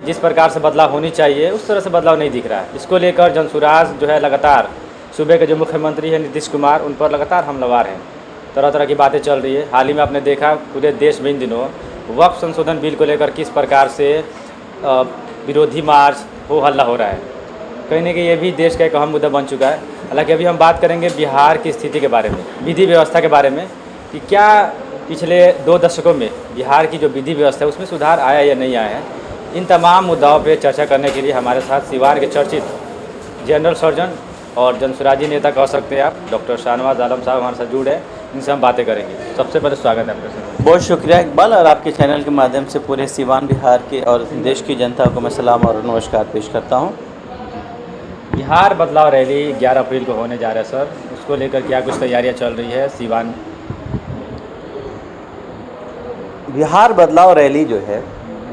जिस प्रकार से बदलाव होनी चाहिए उस तरह से बदलाव नहीं दिख रहा है। इसको लेकर जनसुराज जो है लगातार सूबे के जो मुख्यमंत्री हैं नीतीश कुमार, उन पर लगातार हमलावर हैं। तरह तरह की बातें चल रही है। हाल ही में आपने देखा पूरे देश में इन दिनों वक्फ संशोधन बिल को लेकर किस प्रकार से विरोधी मार्च हो हल्ला हो रहा है। कहीं ना कहीं ये भी देश का एक अहम मुद्दा बन चुका है। हालांकि अभी हम बात करेंगे बिहार की स्थिति के बारे में, विधि व्यवस्था के बारे में, कि क्या पिछले 2 दशकों में बिहार की जो विधि व्यवस्था है उसमें सुधार आया या नहीं आया है। इन तमाम मुद्दाओं पर चर्चा करने के लिए हमारे साथ सिवान के चर्चित जनरल सर्जन और जनसुराजी नेता कह सकते हैं आप, डॉक्टर शाहनवाज आलम साहब हमारे साथ जुड़े हैं। इनसे हम बातें करेंगे। सबसे पहले स्वागत है आपका सर। बहुत शुक्रिया इकबाल, और आपके चैनल के माध्यम से पूरे सिवान बिहार के और देश की जनता को मैं सलाम और नमस्कार पेश करता हूं। बिहार बदलाव रैली 11 अप्रैल को होने जा रहा है सर, उसको लेकर क्या कुछ तैयारियां चल रही है सिवान? बिहार बदलाव रैली जो है,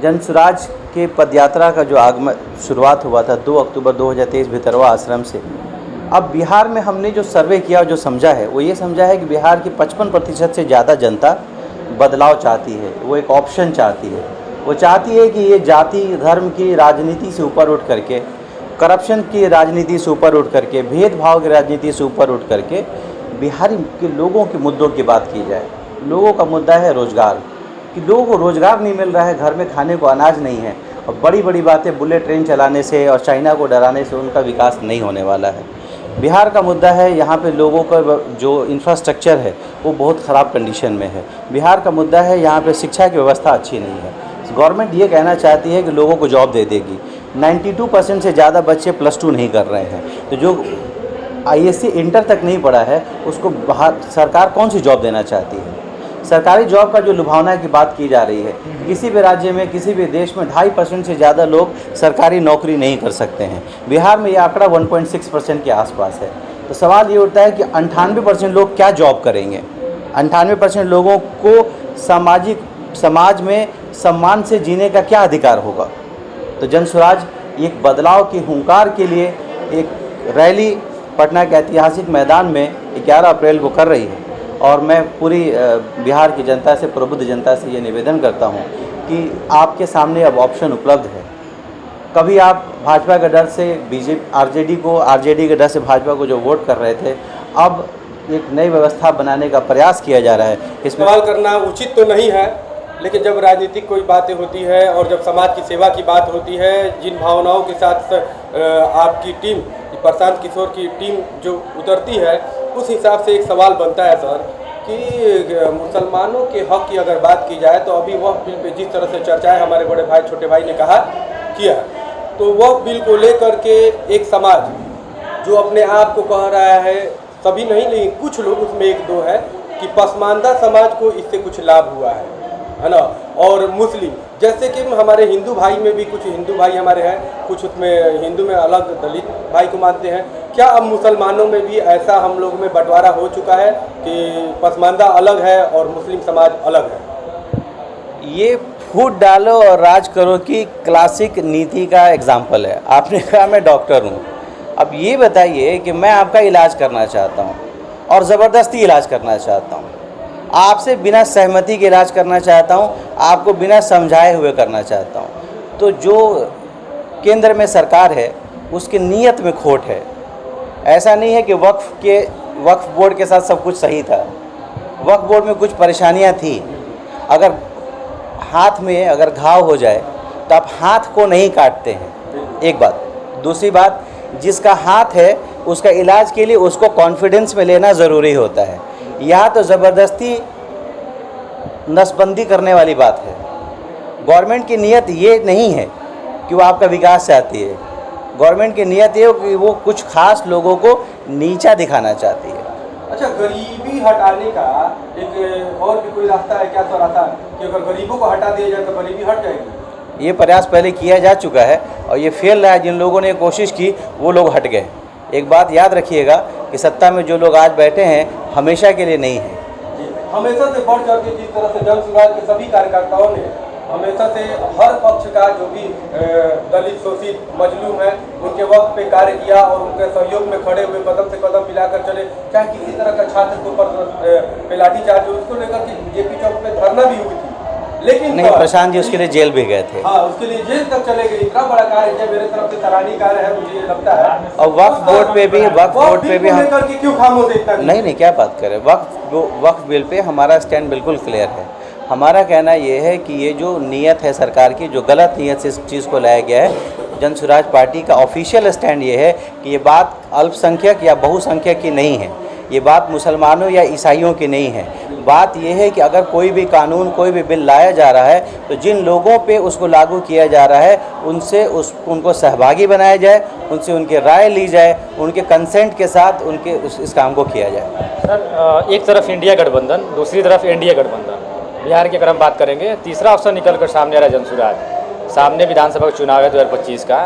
जनसुराज के पदयात्रा का जो आगमन शुरुआत हुआ था 2 अक्टूबर 2023 भितरवा आश्रम से। अब बिहार में हमने जो सर्वे किया और जो समझा है वो ये समझा है कि बिहार की 55% से ज़्यादा जनता बदलाव चाहती है। वो एक ऑप्शन चाहती है। वो चाहती है कि ये जाति धर्म की राजनीति से ऊपर उठ करके, करप्शन की राजनीति से ऊपर उठ करके, भेदभाव की राजनीति से ऊपर उठ करके बिहारी के लोगों के मुद्दों की बात की जाए। लोगों का मुद्दा है रोज़गार, कि लोगों को रोज़गार नहीं मिल रहा है, घर में खाने को अनाज नहीं है। और बड़ी बड़ी बातें बुलेट ट्रेन चलाने से और चाइना को डराने से उनका विकास नहीं होने वाला है। बिहार का मुद्दा है यहाँ पे लोगों का जो इंफ्रास्ट्रक्चर है वो बहुत ख़राब कंडीशन में है। बिहार का मुद्दा है यहाँ पे शिक्षा की व्यवस्था अच्छी नहीं है। गवर्नमेंट ये कहना चाहती है कि लोगों को जॉब दे देगी। 92% से ज़्यादा बच्चे +2 नहीं कर रहे हैं, तो जो ISC इंटर तक नहीं पढ़ा है उसको बाहर सरकार कौन सी जॉब देना चाहती है। सरकारी जॉब का जो लुभावना की बात की जा रही है, किसी भी राज्य में किसी भी देश में 2.5% से ज़्यादा लोग सरकारी नौकरी नहीं कर सकते हैं। बिहार में ये आंकड़ा 1.6% के आसपास है। तो सवाल ये उठता है कि 98% लोग क्या जॉब करेंगे। 98% लोगों को समाज में सम्मान से जीने का क्या अधिकार होगा। तो जनसुराज एक बदलाव की हुंकार के लिए एक रैली पटना के ऐतिहासिक मैदान में 11 अप्रैल को कर रही है। और मैं पूरी बिहार की जनता से, प्रबुद्ध जनता से ये निवेदन करता हूँ कि आपके सामने अब ऑप्शन उपलब्ध है। कभी आप भाजपा के डर से आरजेडी के डर से भाजपा को जो वोट कर रहे थे, अब एक नई व्यवस्था बनाने का प्रयास किया जा रहा है। इसमें सवाल करना उचित तो नहीं है, लेकिन जब राजनीतिक कोई बातें होती है और जब समाज की सेवा की बात होती है, जिन भावनाओं के साथ आपकी टीम, प्रशांत किशोर की टीम जो उतरती है, उस हिसाब से एक सवाल बनता है सर कि मुसलमानों के हक की अगर बात की जाए तो अभी वह बिल पे जिस तरह से चर्चाएं हमारे बड़े भाई छोटे भाई ने किया, तो वह बिल को लेकर के एक समाज जो अपने आप को कह रहा है, सभी नहीं लेकिन कुछ लोग उसमें 1-2 है कि पसमानदा समाज को इससे कुछ लाभ हुआ है ना। और मुस्लिम, जैसे कि हमारे हिंदू भाई में भी कुछ हिंदू भाई हमारे हैं, कुछ उसमें हिंदू में अलग दलित भाई को मानते हैं। क्या अब मुसलमानों में भी ऐसा हम लोगों में बंटवारा हो चुका है कि पसमानदा अलग है और मुस्लिम समाज अलग है? ये फूट डालो और राज करो की क्लासिक नीति का एग्जाम्पल है। आपने कहा मैं डॉक्टर हूँ, अब ये बताइए कि मैं आपका इलाज करना चाहता हूँ और ज़बरदस्ती इलाज करना चाहता हूँ, आपसे बिना सहमति के इलाज करना चाहता हूँ, आपको बिना समझाए हुए करना चाहता हूँ। तो जो केंद्र में सरकार है उसकी नीयत में खोट है। ऐसा नहीं है कि वक्फ बोर्ड के साथ सब कुछ सही था। वक्फ बोर्ड में कुछ परेशानियाँ थी। अगर हाथ में अगर घाव हो जाए तो आप हाथ को नहीं काटते हैं, एक बात। दूसरी बात, जिसका हाथ है उसका इलाज के लिए उसको कॉन्फिडेंस में लेना ज़रूरी होता है। यहाँ तो ज़बरदस्ती नसबंदी करने वाली बात है। गवर्नमेंट की नीयत ये नहीं है कि वो आपका विकास चाहती है। गवर्नमेंट की नीयत ये कि वो कुछ खास लोगों को नीचा दिखाना चाहती है। अच्छा, गरीबी हटाने का एक और भी कोई रास्ता है क्या सर? आता कि अगर गरीबों को हटा दिया जाए तो गरीबी हट जाएगी? ये प्रयास पहले किया जा चुका है और ये फेल रहा है। जिन लोगों ने कोशिश की वो लोग हट गए। एक बात याद रखिएगा कि सत्ता में जो लोग आज बैठे हैं हमेशा के लिए नहीं है। हमेशा से बढ़ चढ़ के जिस तरह से जनसुराज के सभी कार्यकर्ताओं ने हमेशा से हर पक्ष का जो भी दलित शोषित मजलूम है उनके वक्त पे कार्य किया और उनके सहयोग में खड़े हुए कदम से कदम मिलाकर चले। चाहे किसी तरह का छात्र के ऊपर लाठीचार्ज हो, उसको लेकर के जेपी चौक पे धरना भी हुई थी। लेकिन नहीं, प्रशांत जी उसके लिए जेल भी गए थे। हाँ, उसके लिए जेल तक चले गए। इतना बड़ा कार्य है, मेरे तरफ से सराहनीय कार्य है, मुझे ये लगता है। और वक्फ बोर्ड पे भी हम लेकर के क्यों खामोश है इतना? नहीं, क्या बात करें, वक्फ बिल पे हमारा स्टैंड बिल्कुल क्लियर है। हमारा कहना ये है कि ये जो नीयत है सरकार की, जो गलत नीयत से इस चीज़ को लाया गया है, जन स्वराज पार्टी का ऑफिशियल स्टैंड ये है कि ये बात अल्पसंख्यक या बहुसंख्यक की नहीं है, ये बात मुसलमानों या ईसाइयों की नहीं है। बात यह है कि अगर कोई भी कानून, कोई भी बिल लाया जा रहा है तो जिन लोगों पे उसको लागू किया जा रहा है उनको सहभागी बनाया जाए, उनसे उनकी राय ली जाए, उनके कंसेंट के साथ इस काम को किया जाए। सर, एक तरफ इंडिया गठबंधन, दूसरी तरफ एनडीए गठबंधन, बिहार की अगर हम बात करेंगे, तीसरा ऑप्शन निकल कर सामने आ रहा है जनसुराज। सामने विधानसभा का चुनाव है 2025 का,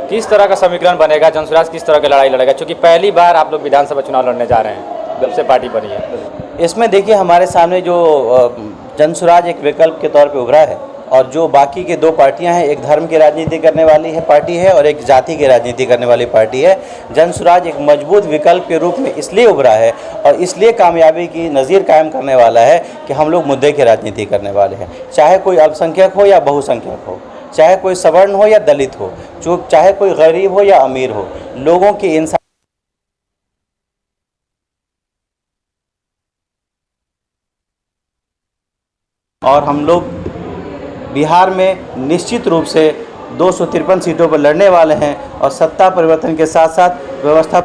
किस तरह का समीकरण बनेगा? जनसुराज किस तरह की लड़ाई लड़ेगा? क्योंकि पहली बार आप लोग विधानसभा चुनाव लड़ने जा रहे हैं जब से पार्टी बनी है। इसमें देखिए, हमारे सामने जो जनसुराज एक विकल्प के तौर पे उभरा है, और जो बाकी के दो पार्टियां हैं, एक धर्म की राजनीति करने वाली है पार्टी है और एक जाति की राजनीति करने वाली पार्टी है। जनसुराज एक मजबूत विकल्प के रूप में इसलिए उभरा है और इसलिए कामयाबी की नज़ीर कायम करने वाला है कि हम लोग मुद्दे की राजनीति करने वाले हैं। चाहे कोई अल्पसंख्यक हो या बहुसंख्यक हो, चाहे कोई सवर्ण हो या दलित हो, चाहे कोई गरीब हो या अमीर हो, लोगों की इंसान और हम लोग बिहार में निश्चित रूप से 253 सीटों पर लड़ने वाले हैं और सत्ता परिवर्तन के साथ साथ व्यवस्था